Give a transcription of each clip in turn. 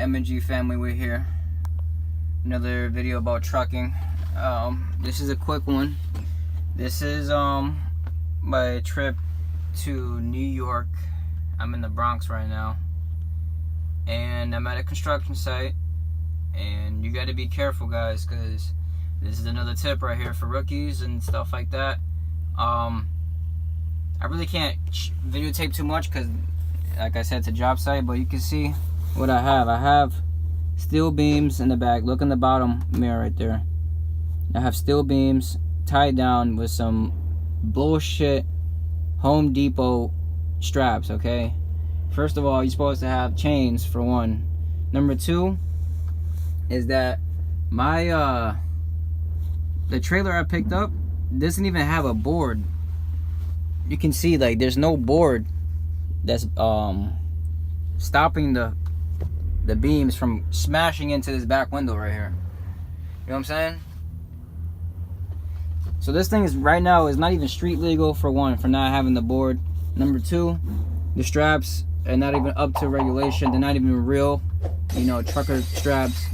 EMNGEE family, we're here. Another video about trucking. This is a quick one. This is my trip to New York. I'm in the Bronx right now, and I'm at a construction site. And you got to be careful, guys, because this is another tip right here for rookies and stuff like that. I really can't videotape too much because, like I said, it's a job site, but you can see what I have. I have steel beams in the back. Look in the bottom mirror right there. I have steel beams tied down with some bullshit Home Depot straps, okay? First of all, you're supposed to have chains, for one. Number two is that my the trailer I picked up doesn't even have a board. You can see, like, there's no board that's stopping the beams from smashing into this back window right here. You know what I'm saying? So this thing is right now is not even street legal, for one, for not having the board. Number two, the straps are not even up to regulation. They're not even real, you know, trucker straps.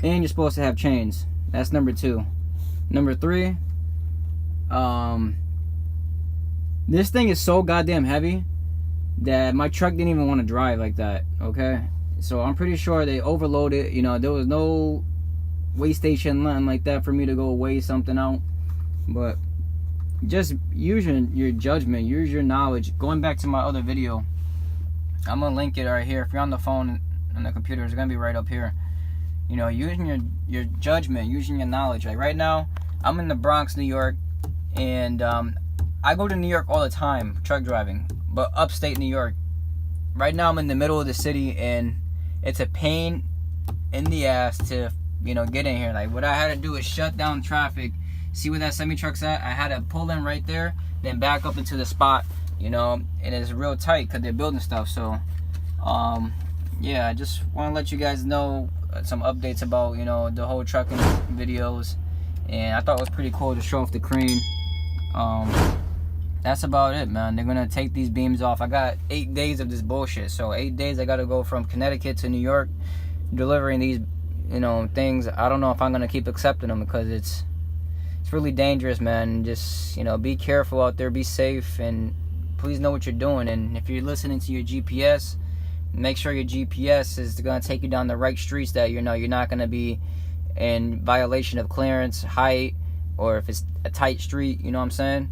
And you're supposed to have chains. That's number two. Number three, this thing is so goddamn heavy that my truck didn't even want to drive like that, okay? So I'm pretty sure they overloaded. You know, there was no weigh station, nothing like that for me to go weigh something out. But just use your judgment, use your knowledge. Going back to my other video, I'm gonna link it right here. If you're on the phone and the computer, it's gonna be right up here. You know, using your judgment, using your knowledge. Like right now, I'm in the Bronx, New York, and I go to New York all the time, truck driving, but upstate New York. Right now, I'm in the middle of the city, and it's a pain in the ass to, you know, get in here. Like, what I had to do is shut down traffic. See where that semi-truck's at? I had to pull in right there, then back up into the spot, you know, and it's real tight because they're building stuff. So, yeah, I just want to let you guys know some updates about, you know, the whole trucking videos. And I thought it was pretty cool to show off the crane. That's about it, man. They're gonna take these beams off. I got 8 days of this bullshit. So 8 days I gotta go from Connecticut to New York delivering these, you know, things. I don't know if I'm gonna keep accepting them because it's really dangerous, man. Just, you know, be careful out there, be safe, and please know what you're doing. And if you're listening to your GPS, make sure your GPS is gonna take you down the right streets that, you know, you're not gonna be in violation of clearance, height, or if it's a tight street, you know what I'm saying?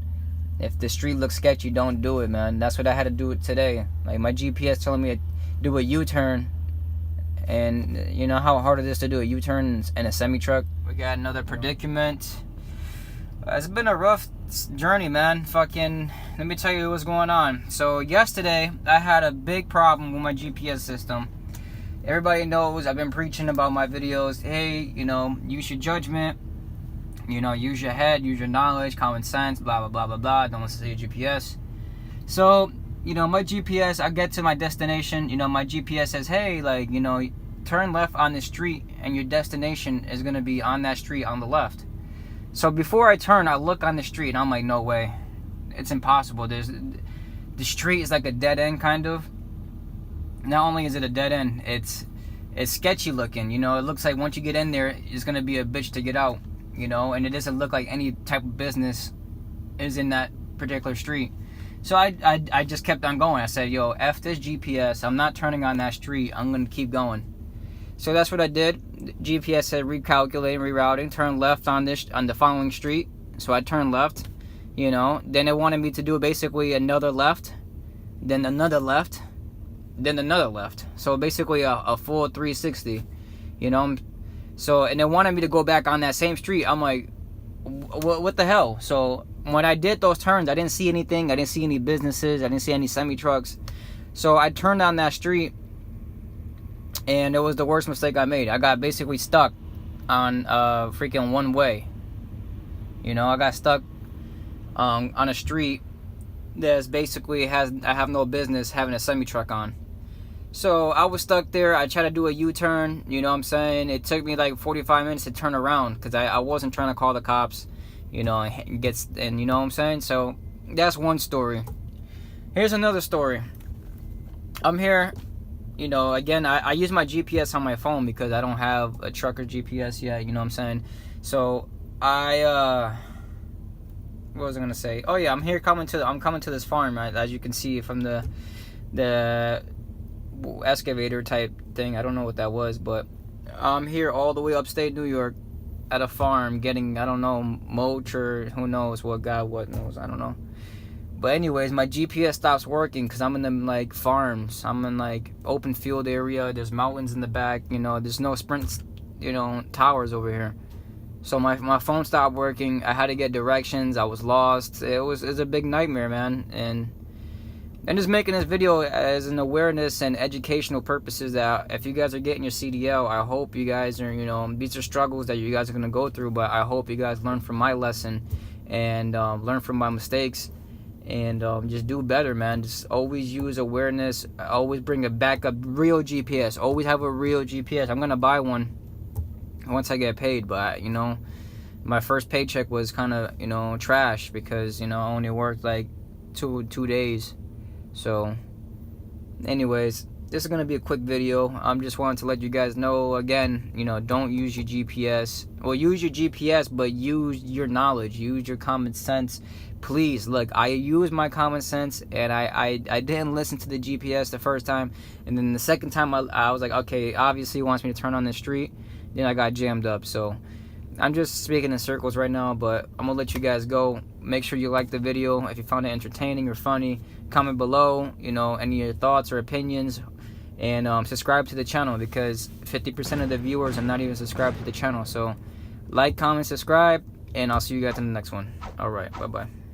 If the street looks sketchy, don't do it, man. That's what I had to do it today. Like, my GPS telling me to do a U-turn, and you know how hard it is to do a U-turn in a semi-truck. We got another predicament. It's been a rough journey, man. Fucking, let me tell you what's going on. So yesterday, I had a big problem with my GPS system. Everybody knows I've been preaching about my videos. Hey, you know, use your judgment. You know, use your head, use your knowledge, common sense, blah, blah, blah, blah, blah. Don't listen to your GPS. So, you know, my GPS, I get to my destination. You know, my GPS says, hey, like, you know, turn left on the street and your destination is going to be on that street on the left. So before I turn, I look on the street and I'm like, no way. It's impossible. The street is like a dead end, kind of. Not only is it a dead end, it's sketchy looking. You know, it looks like once you get in there, it's going to be a bitch to get out. You know, and it doesn't look like any type of business is in that particular street. So I just kept on going. I said, yo, F this GPS. I'm not turning on that street. I'm going to keep going. So that's what I did. GPS said recalculating, rerouting, turn left on the following street. So I turned left, you know. Then it wanted me to do basically another left, then another left, then another left. So basically a full 360, you know. So, and they wanted me to go back on that same street. I'm like, what the hell? So when I did those turns, I didn't see anything. I didn't see any businesses. I didn't see any semi-trucks. So I turned on that street, and it was the worst mistake I made. I got basically stuck on freaking one way. You know, I got stuck on a street that's basically I have no business having a semi-truck on. So I was stuck there. I tried to do a U-turn, you know what I'm saying? It took me like 45 minutes to turn around because I wasn't trying to call the cops, you know, and you know what I'm saying? So that's one story. Here's another story. I'm here you know, again, I use my GPS on my phone because I don't have a trucker GPS yet, you know what I'm saying? So what was I gonna say? Oh yeah, I'm coming to this farm, right? As you can see from the excavator type thing. I don't know what that was, but I'm here all the way upstate New York at a farm getting, I don't know, mulch or who knows what knows, I don't know. But anyways, my GPS stops working because I'm in them like farms. I'm in like open field area. There's mountains in the back, you know, there's no Sprint, you know, towers over here. So my phone stopped working. I had to get directions. I was lost. It was a big nightmare, man. And I'm just making this video as an awareness and educational purposes that if you guys are getting your CDL, I hope you guys are, you know, these are struggles that you guys are going to go through, but I hope you guys learn from my lesson and learn from my mistakes and just do better, man. Just always use awareness. Always bring a backup, real GPS. Always have a real GPS. I'm going to buy one once I get paid, but, you know, my first paycheck was kind of, you know, trash because, you know, I only worked like two days. So anyways, this is going to be a quick video. I'm just wanting to let you guys know again, you know, don't use your GPS. Well, use your GPS, but use your knowledge, use your common sense. Please, look, I used my common sense and I didn't listen to the GPS the first time, and then the second time I was like, okay, obviously he wants me to turn on the street. Then I got jammed up. So I'm just speaking in circles right now, but I'm gonna let you guys go. Make sure you like the video. If you found it entertaining or funny, comment below, you know, any of your thoughts or opinions, and subscribe to the channel because 50% of the viewers are not even subscribed to the channel. So like, comment, subscribe, and I'll see you guys in the next one. All right, bye bye.